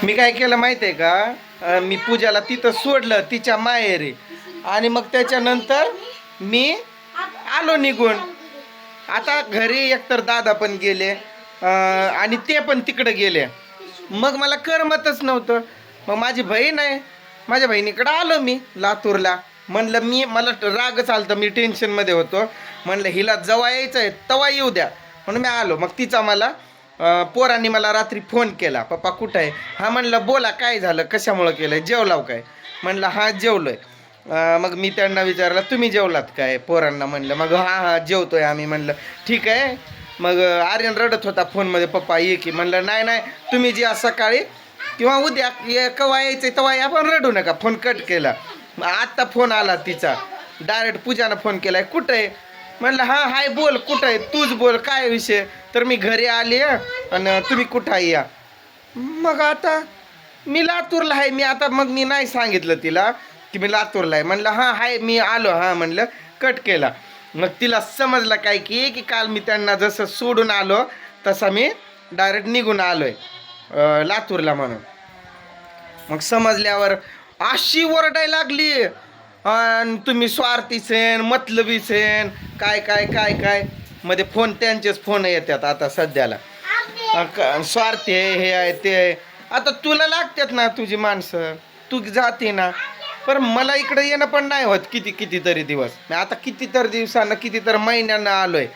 मी काय केलं माहिती आहे का, मी पूजाला तिथं सोडलं तिच्या माहेरी आणि मग त्याच्यानंतर मी आलो निघून. आता घरी एकतर दादा पण गेले आणि ते पण तिकडे गेले. मग मला करमतच नव्हतं. मग माझी बहीण आहे, माझ्या बहिणीकडं आलो मी लातूरला. म्हणलं मला राग चालतं, मी टेन्शनमध्ये होतो. म्हणलं हिला जवा यायचं आहे तवा येऊ द्या म्हणून मी आलो. मग तिचा मला पोरांनी मला रात्री फोन केला, पप्पा कुठं आहे? हा म्हणलं बोला काय झालं, कशामुळं केलं, जेवलाव काय? म्हणलं हा जेवलोय. मग मी त्यांना विचारलं तुम्ही जेवलात काय पोरांना? म्हणलं मग हा जेवतोय आम्ही. म्हणलं ठीक आहे. मग आर्यन रडत होता फोनमध्ये, पप्पा ये की. म्हणलं नाही नाही, तुम्ही जे आज सकाळी किंवा उद्या केव्हा यायचं तेव्हा या, पण रडू नका. फोन कट केला. आत्ता फोन आला तिचा, डायरेक्ट पूजानं फोन केलाय, कुठं आहे? म्हणलं हां हाय बोल, कुठं आहे तूच बोल, काय विषय? तर मी घरी आले आणि तुम्ही कुठं आहे या. मग आता मी लातूरला आहे. मी आता मग मी नाही सांगितलं तिला की मी लातूरला आहे. म्हणलं हां हाय मी आलो. हां म्हणलं, कट केला. मग तिला समजलं काय की काल मी त्यांना जसं सोडून आलो तसा मी डायरेक्ट निघून आलोय लातूरला म्हणून. मग समजल्यावर अशी ओरडायला लागली, आणि तुम्ही स्वार्थी सेन, मतलबी सेन, काय काय काय काय. मध्ये फोन त्यांचेच फोन येतात आता सध्याला. स्वार्थी आहे, हे आहे ते आहे. आता तुला लागतात ना तुझी माणसं, तू जाते ना. पण मला इकडे येणं पण नाही होत कितीतरी दिवस. मी आता कितीतरी दिवसानं कितीतरी महिन्यानं आलोय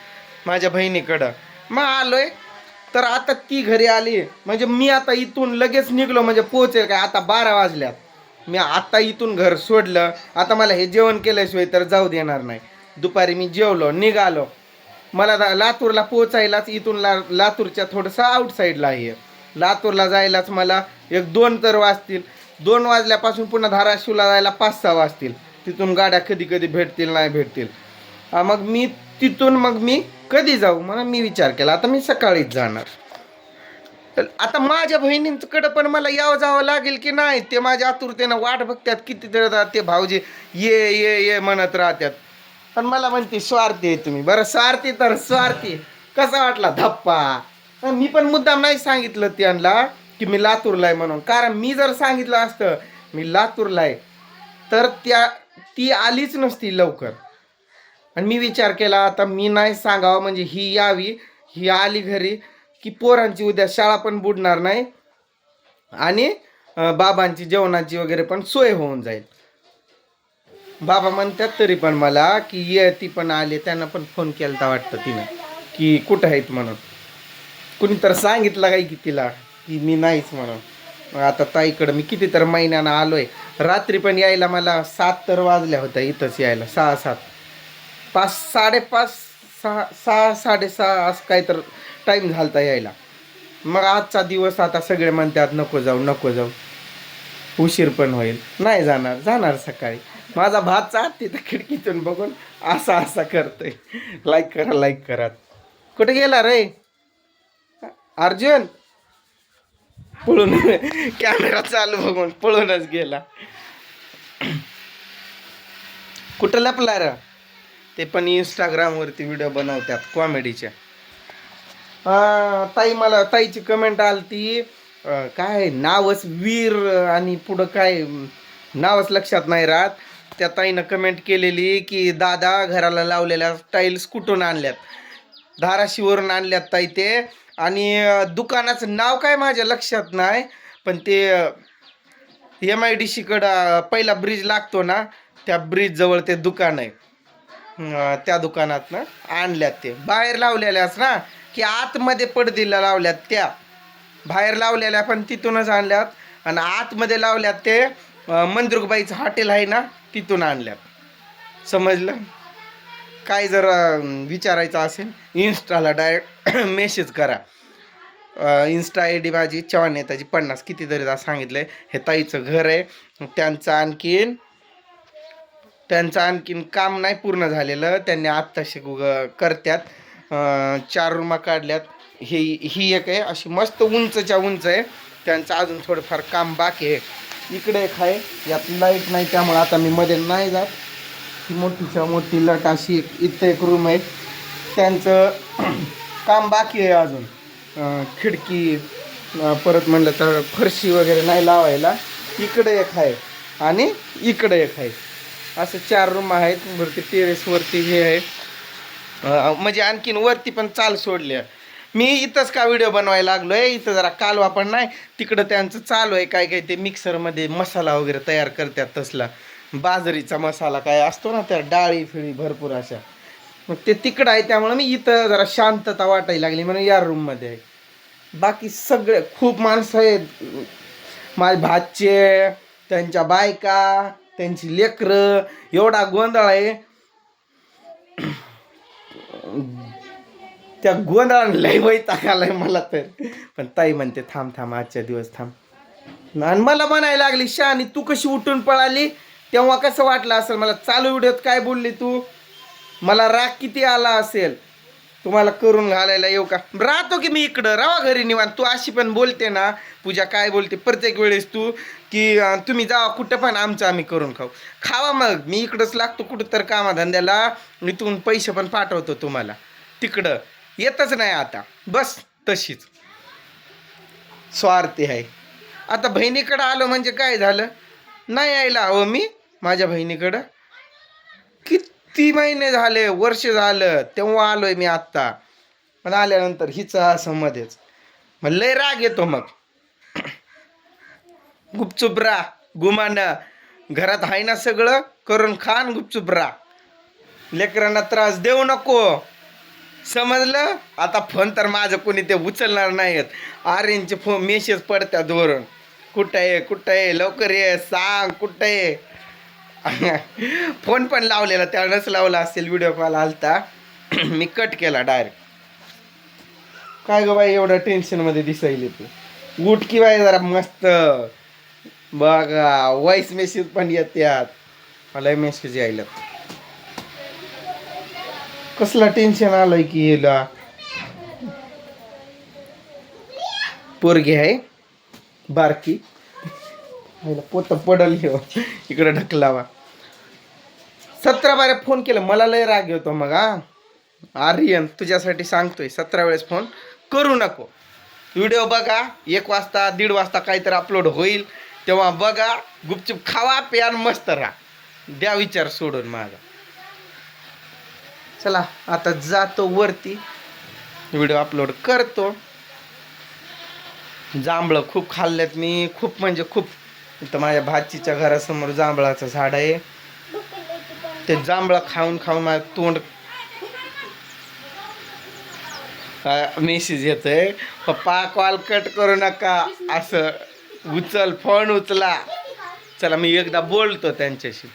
माझ्या बहिणीकडं. मग आलोय तर आता ती घरी आली म्हणजे मी आता इथून लगेच निघलो म्हणजे पोहोचेल काय. आता 12 वाजल्यात. मी आता इथून घर सोडलं. आता मला हे जेवण केल्याशिवाय तर जाऊ देणार नाही. दुपारी मी जेवलो निघालो. मला लातूरला पोचायलाच इथून लातूरच्या थोडंसं आउटसाईडला आहे. लातूरला जायलाच मला 1-2 तर वाजतील. 2 वाजल्यापासून पुन्हा धाराशिवला जायला 5-6 वाजतील. तिथून गाड्या कधी कधी भेटतील नाही भेटतील. मग मी तिथून मग मी कधी जाऊ म्हणून मी विचार केला आता मी सकाळीच जाणार. तर आता माझ्या बहिणींकडं पण मला यावं जावं लागेल की नाही, ते माझ्या आतुरतेनं वाट बघतात. किती तर ते भाऊजी ये ये ये म्हणत राहतात. पण मला म्हणते स्वार्थी आहे तुम्ही. बरं स्वार्थी तर स्वार्थी. कसा वाटला धप्पा? मी पण मुद्दाम नाही सांगितलं त्यांना की मी लातूरला आहे म्हणून. कारण मी जर सांगितलं असतं मी लातूरला आहे तर ती आलीच नसती लवकर. आणि मी विचार केला आता मी नाही सांगावं म्हणजे ही यावी. ही आली घरी की पोरांची उद्या शाळा पण बुडणार नाही आणि बाबांची जेवणाची वगैरे पण सोय होऊन जाईल. बाबा म्हणतात तरी पण मला की ये, ती पण आले. त्यांना पण फोन केला वाटतं तिनं की कुठं आहेत म्हणून. कुणी तर सांगितलं काय की तिला की मी नाहीच म्हणून. मग आता ताईकडं मी किती तर महिन्यानं आलोय. रात्री पण यायला मला 7 तर वाजल्या होत्या इथंच यायला. 6-7 5 5:30 6 6:30 असं काय तर टाईम झालता यायला. मग आजचा दिवस आता सगळे म्हणतात नको जाऊ नको जाऊ, उशीर पण होईल. नाही जाणार सकाळी. माझा भातचा तिथं खिडकीतून बघून असा करतोय. लाईक करा. कुठे गेला रे अर्जुन? पळून कॅमेरा चालू बघून पळूनच गेला. कुठं लपला रे? ते पण इंस्टाग्रामवरती व्हिडिओ बनवतात कॉमेडीच्या. ताईची कमेंट आलती काय नावच वीर आणि पुढं काय नावच लक्षात नाही राहत. त्या ताईनं कमेंट केलेली की दादा घराला लावलेल्या टाईल्स कुठून आणल्यात? धाराशिववरून आणल्यात ताई ते. आणि दुकानाचं नाव काय माझ्या लक्षात नाही, पण ते MIDC कडं पहिला ब्रिज लागतो ना त्या ब्रिज जवळ ते दुकान आहे. त्या दुकानात ना आणल्यात. ते बाहेर लावलेल्याच ना की आतमध्ये पडदीला लावल्यात? त्या बाहेर लावलेल्या पण तिथूनच आणल्यात. आणि आतमध्ये लावल्यात ते मंदिरबाईचं हॉटेल आहे ना तिथून आणल्यात. समजलं? काय जर विचारायचं असेल इन्स्टाला डायरेक्ट मेसेज करा. इन्स्टा ID माझी चव्हाण नेताजी 50. कितीतरी सांगितलंय. हे ताईचं घर आहे. त्यांचं आणखीन काम नाही पूर्ण झालेलं. त्यांनी आत्ताशी करत्यात. 4 रूमा काढल्यात. ही एक आहे अशी मस्त उंचच्या उंच आहे. त्यांचं अजून थोडंफार काम बाकी आहे. इकडे एक आहे, यात लाईट नाही त्यामुळे आता मी मध्ये नाही जात. ही मोठीच्या मोठी लट अशी इथं एक रूम आहे. त्यांचं काम बाकी आहे अजून. खिडकी परत म्हणलं तर फरशी वगैरे नाही लावायला. इकडे एक आहे आणि इकडे एक आहे, असं 4 रूम आहेत. वरती टेरेसवरती हे आहे, म्हणजे आणखीन वरती पण चाल सोडल्या. मी इथंच का व्हिडिओ बनवायला लागलो आहे, इथं जरा कालवा पण नाही. तिकडं त्यांचं चालू आहे काय काय ते मिक्सरमध्ये मसाला वगैरे तयार करतात, तसला बाजरीचा मसाला काय असतो ना, त्या डाळी फिळी भरपूर अशा. मग ते तिकडं आहे, त्यामुळे मी इथं जरा शांतता वाटायला लागली म्हणून या रूममध्ये आहे. बाकी सगळे खूप माणसं आहेत, माझे भाचे, त्यांच्या बायका, त्यांची लेकरं, एवढा गोंधळ आहे. त्या गोंधळानं लय वैताग आलाय मला तर. पण ताई म्हणते थांब थांब आजच्या दिवस थांब. आणि मला म्हणायला लागली शानी तू कशी उठून पळाली, तेव्हा कसं वाटलं असेल मला, चालू व्हिडिओत काय बोलली तू, मला राग किती आला असेल, तुम्हाला करून घालायला येऊ का. राहतो की मी इकडं, राहा घरी निवांत. तू अशी पण बोलते ना पूजा, काय बोलते प्रत्येक वेळेस तू की तुम्ही जावा कुठं पण, आमचं आम्ही करून खाऊ. खावा मग, मी इकडंच लागतो कुठं तर कामाधंद्याला, इथून पैसे पण पाठवतो तुम्हाला. तिकडं येतच नाही आता, बस तशीच स्वार्थी आहे. आता बहिणीकडं आलो म्हणजे काय झालं, नाही यायला हवं मी माझ्या बहिणीकडं. किती महिने झाले, वर्ष झालं, तेव्हा आलोय मी आत्ता. पण आल्यानंतर हिचं असं मध्येच मग लय राग येतो. मग गुपचूप राहा, गुमानं घरात आहे ना सगळं, करून खान गुपचूप राहा, लेकरांना त्रास देऊ नको, समजलं. आता फोन तर माझं कोणी ते उचलणार नाहीत. आर्यनचे फोन मेसेज पडतात वरून, कुठं आहे कुठं आहे, लवकर ये, सांग कुठं आहे. फोन पण लावलेला, त्यानंच लावला असेल, व्हिडिओ कॉल आलता. मी कट केला डायरेक्ट. काय ग बाई एवढं टेन्शनमध्ये दिसायली तू, उठ की बाई जरा मस्त. बघा व्हॉइस मेसेज पण येतात, मला मेसेज यायला. कसला टेन्शन आलंय की याला. पोरगी आहे बारकी, पोत पडल हे इकडे ढकलावा. 17 बारे फोन केलं, मला लय राग येतो मग. आर्यन तुझ्यासाठी सांगतोय, 17 वेळेस फोन करू नको. व्हिडिओ बघा, 1 वाजता 1:30 वाजता काहीतरी अपलोड होईल तेव्हा बघा, गुपचूप खावा प्या मस्त राहा, द्या विचार सोडून माझा. चला आता जातो वरती, व्हिडिओ अपलोड करतो. जांभळं खूप खाल्ल्यात मी, खूप म्हणजे खूप. इथं माझ्या भाचीच्या घरासमोर जांभळाचं झाड आहे, ते जांभळं खाऊन खाऊन माझं तोंड. मेसेज येतोय, पप्पा कॉल कट करू नका, असं उचल फोन उचला. चला मी एकदा बोलतो त्यांच्याशी.